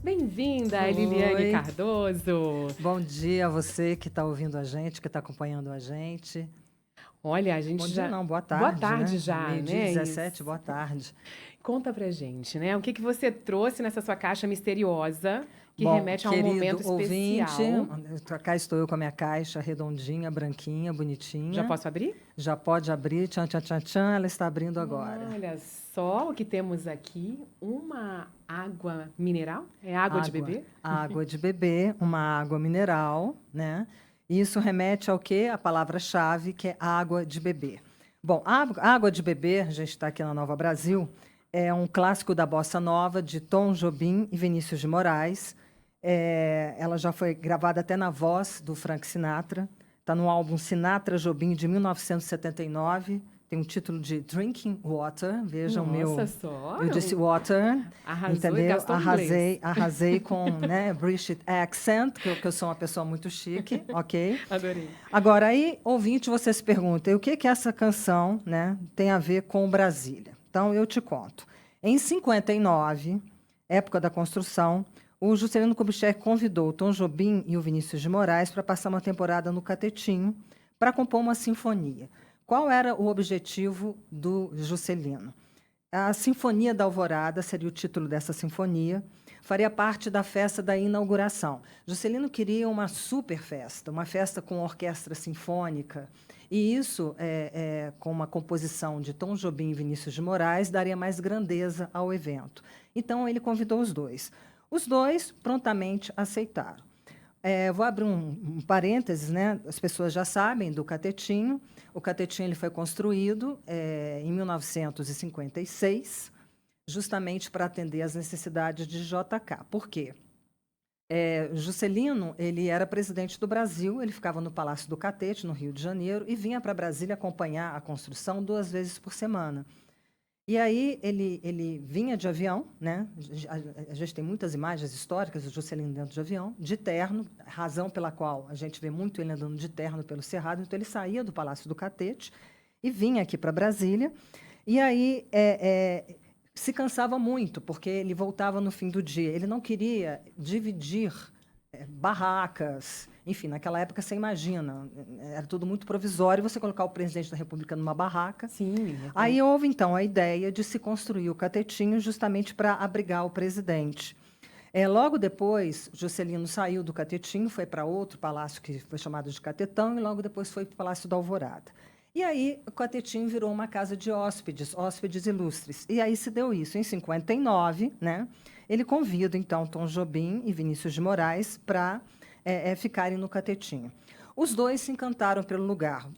Bem-vinda, Liliane Oi, Cardoso. bom dia a você que está ouvindo a gente, que está acompanhando a gente. Olha, a Bom gente dia já. não, boa Boa tarde, tarde né? já, Meio-dia e né? 17, Isso. boa tarde. Conta pra gente, né? O que que você trouxe nessa sua caixa misteriosa que Bom, remete a um momento querido ouvinte, especial? cá estou eu com a minha caixa redondinha, branquinha, Já bonitinha. posso abrir? Já pode abrir, tchan, tchan, tchan, tchan, ela está abrindo agora. Olha só o que temos aqui: uma água mineral. É água de Água, beber? água de beber, uma água mineral, né? Isso remete ao quê? A palavra-chave, que é água de beber. Bom, água de beber, a gente está aqui na Nova Brasil, é um clássico da bossa nova de Tom Jobim e Vinícius de Moraes. Ela já foi gravada até na voz do Frank Sinatra. Está no álbum Sinatra Jobim de 1979. Tem um título de Drinking Water. Vejam Nossa, meu. só! Eu disse water, Arrasou e entendeu? gastou o inglês. Arrasei com, né, British accent, que eu sou uma pessoa muito chique, ok? Adorei. Agora, aí, ouvinte, você se pergunta, e o que que essa canção, né, tem a ver com Brasília? Então, eu te conto. Em 59, época da construção, o Juscelino Kubitschek convidou o Tom Jobim e o Vinícius de Moraes para passar uma temporada no Catetinho para compor uma sinfonia. Qual era o objetivo do Juscelino? A Sinfonia da Alvorada seria o título dessa sinfonia, faria parte da festa da inauguração. Juscelino queria uma super festa, uma festa com orquestra sinfônica, e isso, com uma composição de Tom Jobim e Vinícius de Moraes, daria mais grandeza ao evento. Então, ele convidou os dois. Os dois prontamente aceitaram. Vou abrir um parênteses, né? As pessoas já sabem do catetinho. O catetinho ele foi construído em 1956, justamente para atender às necessidades de JK. Por quê? Juscelino ele era presidente do Brasil, ele ficava no Palácio do Catete, no Rio de Janeiro, e vinha para Brasília acompanhar a construção 2 vezes por semana. E aí ele vinha de avião, né? A gente tem muitas imagens históricas do Juscelino dentro de avião, de terno, razão pela qual a gente vê muito ele andando de terno pelo Cerrado. Então ele saía do Palácio do Catete e vinha aqui para Brasília. E aí se cansava muito, porque ele voltava no fim do dia. Ele não queria dividir barracas. Enfim, naquela época você imagina, era tudo muito provisório, você colocar o presidente da República numa barraca. Sim, Aí houve, então, a ideia de se construir o catetinho justamente para abrigar o presidente. Logo depois, Juscelino saiu do catetinho, foi para outro palácio que foi chamado de Catetão, e logo depois foi para o Palácio da Alvorada. E aí, o catetinho virou uma casa de hóspedes, hóspedes ilustres. E aí se deu isso. Em 59, né, ele convida, então, Tom Jobim e Vinícius de Moraes para ficarem no catetinho. Os dois se encantaram pelo lugar.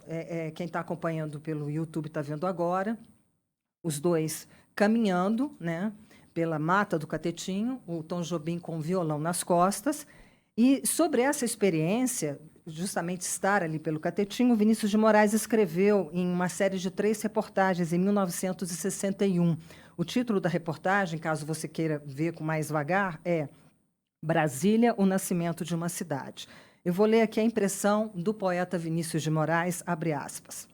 Quem está acompanhando pelo YouTube está vendo agora. Os dois caminhando, né, pela mata do Catetinho, o Tom Jobim com o violão nas costas. E sobre essa experiência, justamente estar ali pelo Catetinho, Vinícius de Moraes escreveu em uma série de 3 reportagens em 1961. O título da reportagem, caso você queira ver com mais vagar, é Brasília, o nascimento de uma cidade. Eu vou ler aqui a impressão do poeta Vinícius de Moraes, abre aspas.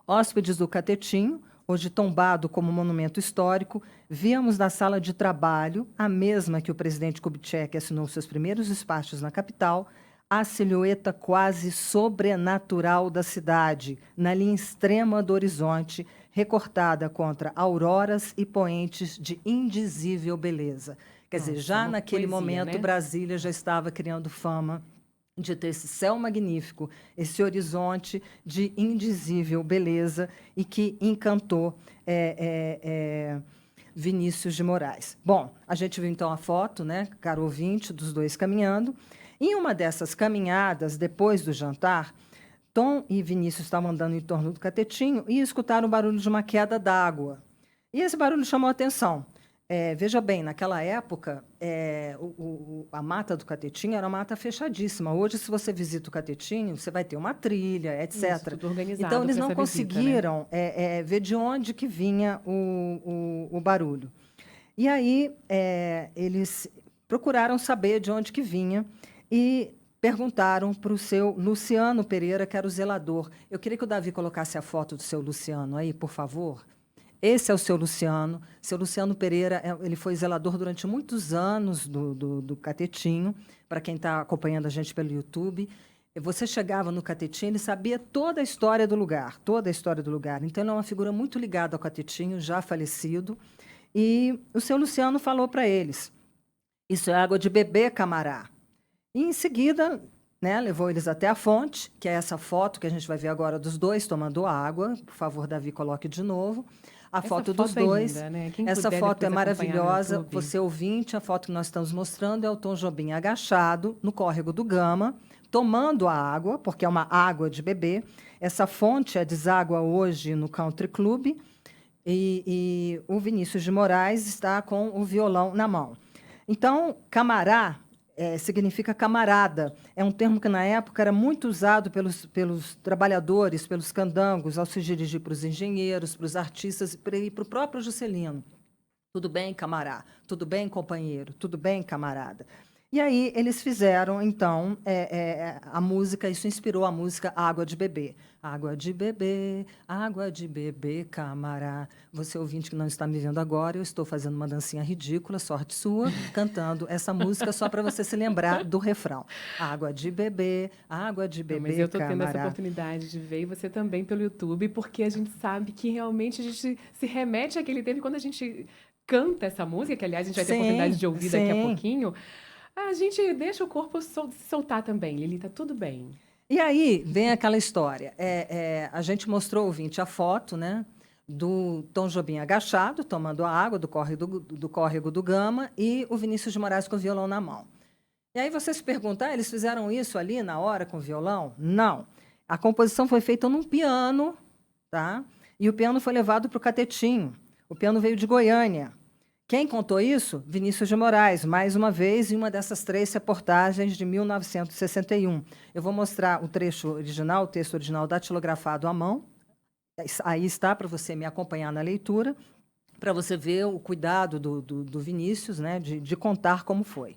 Hóspedes do Catetinho, hoje tombado como monumento histórico, víamos na sala de trabalho, a mesma que o presidente Kubitschek assinou seus primeiros despachos na capital, a silhueta quase sobrenatural da cidade, na linha extrema do horizonte, recortada contra auroras e poentes de indizível beleza. Quer dizer, nossa, já uma naquele poesia, momento, né? Brasília já estava criando fama de ter esse céu magnífico, esse horizonte de indizível beleza e que encantou Vinícius de Moraes. Bom, a gente viu então a foto, né, caro ouvinte, dos dois caminhando. Em uma dessas caminhadas, depois do jantar, Tom e Vinícius estavam andando em torno do catetinho e escutaram o barulho de uma queda d'água. E esse barulho chamou a atenção. Veja bem, naquela época, a mata do Catetinho era uma mata fechadíssima. Hoje, se você visita o Catetinho, você vai ter uma trilha, Isso, etc. tudo Então, organizado eles para não essa visita, né? conseguiram ver de onde que vinha o barulho. E aí, eles procuraram saber de onde que vinha e perguntaram para o seu Luciano Pereira, que era o zelador. Eu queria que o Davi colocasse a foto do seu Luciano aí, por favor. Esse é o seu Luciano. Seu Luciano Pereira, ele foi zelador durante muitos anos do Catetinho, para quem está acompanhando a gente pelo YouTube. Você chegava no Catetinho, ele sabia toda a história do lugar, toda a história do lugar. Então, ele é uma figura muito ligada ao Catetinho, já falecido. E o seu Luciano falou para eles, isso é água de beber, camará. E, em seguida, né, levou eles até a fonte, que é essa foto que a gente vai ver agora dos dois tomando água. Por favor, Davi, coloque de novo. A foto dos dois. É linda, né? Quem Essa puder foto é depois acompanhar no maravilhosa. YouTube. Você ouvinte, a foto que nós estamos mostrando é o Tom Jobim agachado no córrego do Gama, tomando a água, porque é uma água de beber. Essa fonte é deságua hoje no Country Club. E o Vinícius de Moraes está com o violão na mão. Então, camará significa camarada. É um termo que, na época, era muito usado pelos trabalhadores, pelos candangos, ao se dirigir para os engenheiros, para os artistas e para o próprio Juscelino. Tudo bem, camará? Tudo bem, companheiro? Tudo bem, camarada? E aí eles fizeram, então, a música, isso inspirou a música Água de Beber. Água de beber, camará. Você ouvinte que não está me vendo agora, eu estou fazendo uma dancinha ridícula, sorte sua, cantando essa música só para você se lembrar do refrão. Água de beber, Não, mas eu estou tendo essa camará. oportunidade de ver, e você também pelo YouTube, porque a gente sabe que realmente a gente se remete àquele tempo, e quando a gente canta essa música, que aliás a gente vai ter a oportunidade de ouvir daqui a pouquinho, a gente deixa o corpo se soltar também, Lili, tá tudo bem. E aí vem aquela história. A gente mostrou, ouvinte, a foto, né, do Tom Jobim agachado, tomando a água do córrego do Gama, e o Vinícius de Moraes com o violão na mão. E aí você se pergunta, eles fizeram isso ali na hora com o violão? Não. A composição foi feita num piano, tá? E o piano foi levado para o Catetinho. O piano veio de Goiânia. Quem contou isso? Vinícius de Moraes, mais uma vez, em uma dessas 3 reportagens de 1961. Eu vou mostrar o trecho original, o texto original datilografado à mão. Aí está, para você me acompanhar na leitura, para você ver o cuidado do Vinícius, né, de contar como foi.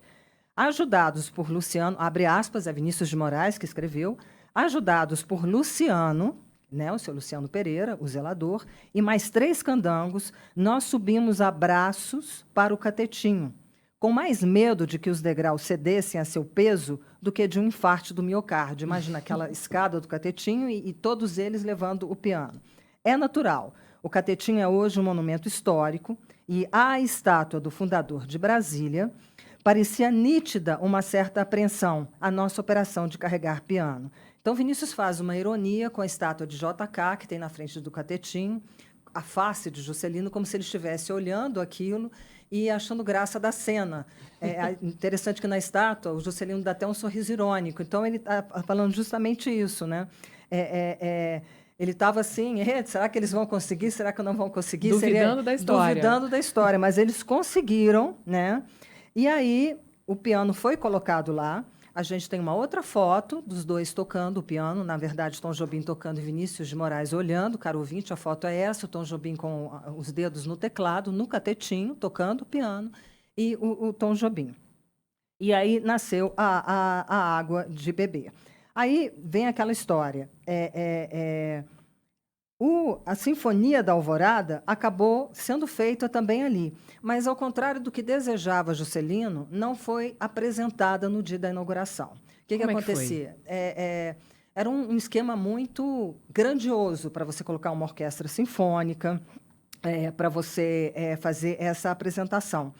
Ajudados por Luciano, abre aspas, é Vinícius de Moraes que escreveu, ajudados por Luciano, né, o seu Luciano Pereira, o zelador, e mais 3 candangos, nós subimos a braços para o Catetinho, com mais medo de que os degraus cedessem a seu peso do que de um infarte do miocárdio. Imagina aquela escada do Catetinho e todos eles levando o piano. É natural. O Catetinho é hoje um monumento histórico e a estátua do fundador de Brasília parecia nítida uma certa apreensão à nossa operação de carregar piano. Então, Vinícius faz uma ironia com a estátua de JK, que tem na frente do Catetinho, a face de Juscelino, como se ele estivesse olhando aquilo e achando graça da cena. É interessante que na estátua o Juscelino dá até um sorriso irônico. Então, ele está falando justamente isso, né? Ele estava assim, será que eles vão conseguir? Será que não vão conseguir? Duvidando da história. Duvidando da história, mas eles conseguiram, né? E aí o piano foi colocado lá. A gente tem uma outra foto dos dois tocando o piano, na verdade, Tom Jobim tocando e Vinícius de Moraes olhando, caro ouvinte, a foto é essa, o Tom Jobim com os dedos no teclado, no Catetinho, tocando o piano, e o Tom Jobim. E aí nasceu a água de beber. Aí vem aquela história. A Sinfonia da Alvorada acabou sendo feita também ali, mas, ao contrário do que desejava Juscelino, não foi apresentada no dia da inauguração. O que acontecia? Era um esquema muito grandioso para você colocar uma orquestra sinfônica, para você fazer essa apresentação.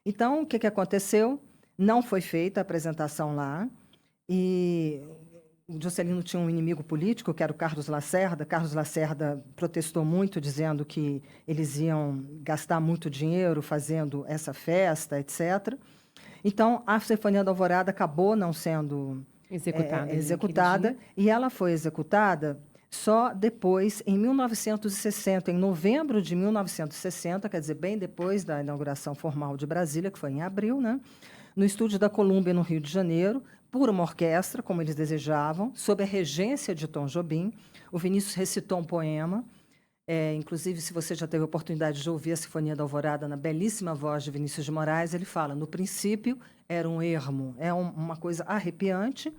Então, o que aconteceu? Não foi feita a apresentação lá, e o Juscelino tinha um inimigo político, que era o Carlos Lacerda. Carlos Lacerda protestou muito, dizendo que eles iam gastar muito dinheiro fazendo essa festa, etc. Então, a Sinfonia da Alvorada acabou não sendo executada, e ela foi executada só depois, em 1960, em novembro de 1960, quer dizer, bem depois da inauguração formal de Brasília, que foi em abril, né? No estúdio da Colômbia, no Rio de Janeiro, por uma orquestra, como eles desejavam, sob a regência de Tom Jobim. O Vinícius recitou um poema. Inclusive, se você já teve a oportunidade de ouvir a Sinfonia da Alvorada na belíssima voz de Vinícius de Moraes, ele fala, no princípio, era um ermo. É uma coisa arrepiante.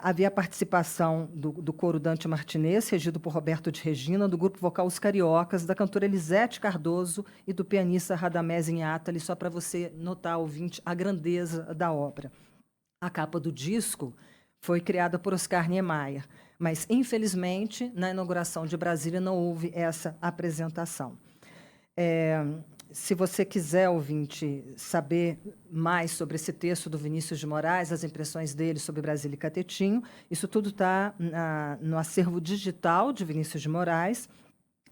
Havia a participação do coro Dante Martinez, regido por Roberto de Regina, do grupo vocal Os Cariocas, da cantora Elisete Cardoso e do pianista Radamés Inátali, só para você notar, ouvinte, a grandeza da obra. A capa do disco foi criada por Oscar Niemeyer, mas, infelizmente, na inauguração de Brasília não houve essa apresentação. Se você quiser, ouvinte, saber mais sobre esse texto do Vinícius de Moraes, as impressões dele sobre Brasília e Catetinho, isso tudo está no acervo digital de Vinícius de Moraes,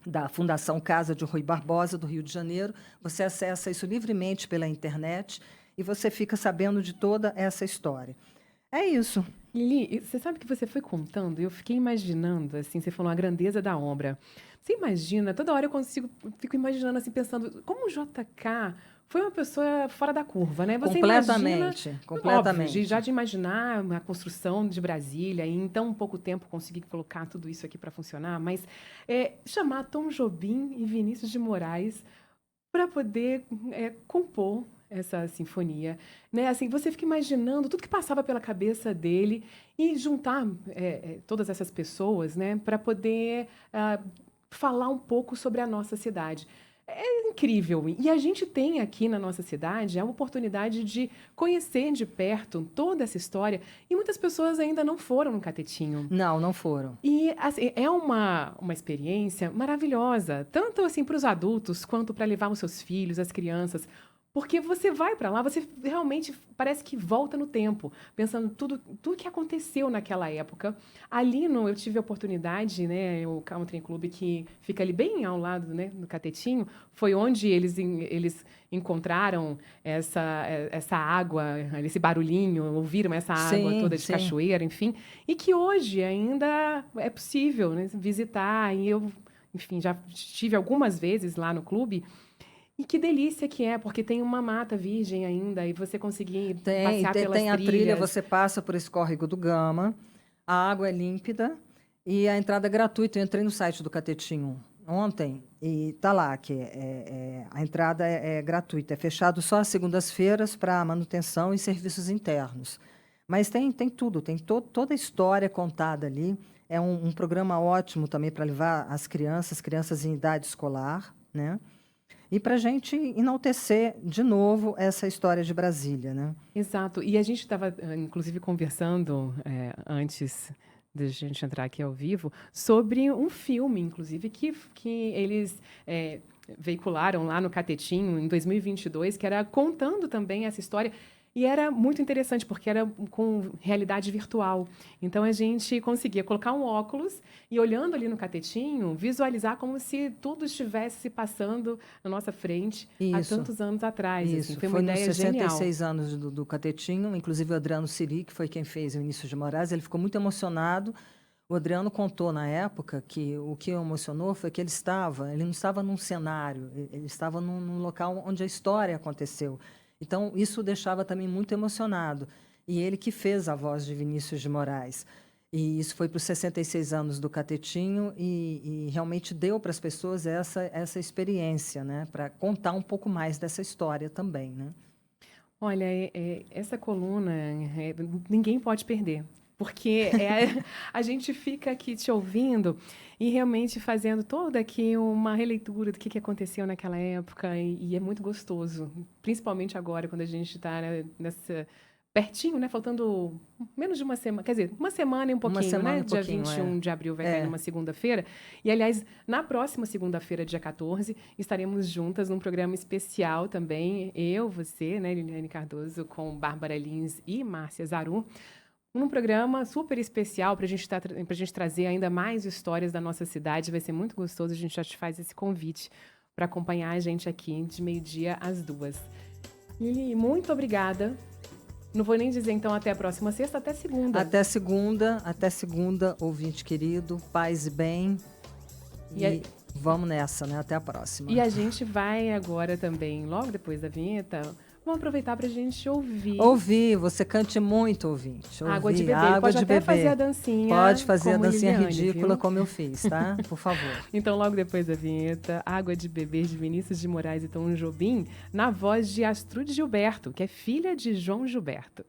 da Fundação Casa de Rui Barbosa, do Rio de Janeiro. Você acessa isso livremente pela internet e você fica sabendo de toda essa história. É isso. Lili, você sabe que você foi contando, eu fiquei imaginando, assim, você falou a grandeza da obra. Você imagina, toda hora fico imaginando, assim, pensando, como o JK foi uma pessoa fora da curva, né? Você completamente. Óbvio, já de imaginar a construção de Brasília e em tão pouco tempo conseguir colocar tudo isso aqui para funcionar, mas chamar Tom Jobim e Vinícius de Moraes para poder compor essa sinfonia, né? Assim, você fica imaginando tudo que passava pela cabeça dele e juntar todas essas pessoas, né, para poder falar um pouco sobre a nossa cidade. É incrível. E a gente tem aqui na nossa cidade a oportunidade de conhecer de perto toda essa história. E muitas pessoas ainda não foram no Catetinho. Não foram. E assim, é uma experiência maravilhosa, tanto assim para os adultos quanto para levar os seus filhos, as crianças. Porque você vai para lá, você realmente parece que volta no tempo, pensando tudo que aconteceu naquela época. Ali eu tive a oportunidade, né, o Country Club, que fica ali bem ao lado, né, do Catetinho, foi onde eles encontraram essa água, esse barulhinho, ouviram essa água toda de cachoeira, enfim, e que hoje ainda é possível, né, visitar. E eu, enfim, já estive algumas vezes lá no clube. E que delícia que é, porque tem uma mata virgem ainda, e você conseguir passear pelas trilhas. Tem a trilha, você passa por esse córrego do Gama, a água é límpida e a entrada é gratuita. Eu entrei no site do Catetinho ontem e está lá que a entrada é gratuita. É fechado só às segundas-feiras para manutenção e serviços internos. Mas tem tudo, tem toda a história contada ali. É um programa ótimo também para levar as crianças em idade escolar, né? E para a gente enaltecer de novo essa história de Brasília, né? Exato. E a gente estava, inclusive, conversando antes de a gente entrar aqui ao vivo sobre um filme, inclusive, que eles veicularam lá no Catetinho em 2022, que era contando também essa história. E era muito interessante, porque era com realidade virtual. Então, a gente conseguia colocar um óculos e, olhando ali no Catetinho, visualizar como se tudo estivesse se passando na nossa frente há tantos anos atrás. Isso. Assim, foi uma ideia nos 66 genial. anos do Catetinho, inclusive o Adriano Siri, que foi quem fez o Vinícius de Moraes, ele ficou muito emocionado. O Adriano contou na época que o que o emocionou foi que ele não estava num cenário, ele estava num local onde a história aconteceu. Então, isso o deixava também muito emocionado. E ele que fez a voz de Vinícius de Moraes. E isso foi para os 66 anos do Catetinho e realmente deu para as pessoas essa experiência, né? Para contar um pouco mais dessa história também, né? Olha, essa coluna ninguém pode perder. Porque a gente fica aqui te ouvindo e realmente fazendo toda aqui uma releitura do que aconteceu naquela época, e é muito gostoso, principalmente agora, quando a gente está pertinho, né? Faltando menos de uma semana, quer dizer, uma semana e um pouquinho, né? Dia 21 de abril vai cair numa segunda-feira. E, aliás, na próxima segunda-feira, dia 14, estaremos juntas num programa especial também, eu, você, né, Liliane Cardoso, com Bárbara Lins e Márcia Zaru, num programa super especial para a gente trazer ainda mais histórias da nossa cidade. Vai ser muito gostoso. A gente já te faz esse convite para acompanhar a gente aqui de 12h às 2h. Lili, muito obrigada. Não vou nem dizer, então, até a próxima sexta, até segunda. Até segunda, ouvinte querido, paz e bem. E vamos nessa, né? Até a próxima. E a gente vai agora também, logo depois da vinheta, vamos aproveitar para a gente ouvir. Você cante muito, ouvinte. Água de Beber. Pode até fazer a dancinha. Pode fazer a dancinha Liliane, ridícula, viu? como eu fiz, tá? Por favor. Então, logo depois da vinheta, Água de Beber, de Vinícius de Moraes e Tom Jobim, na voz de Astrude Gilberto, que é filha de João Gilberto.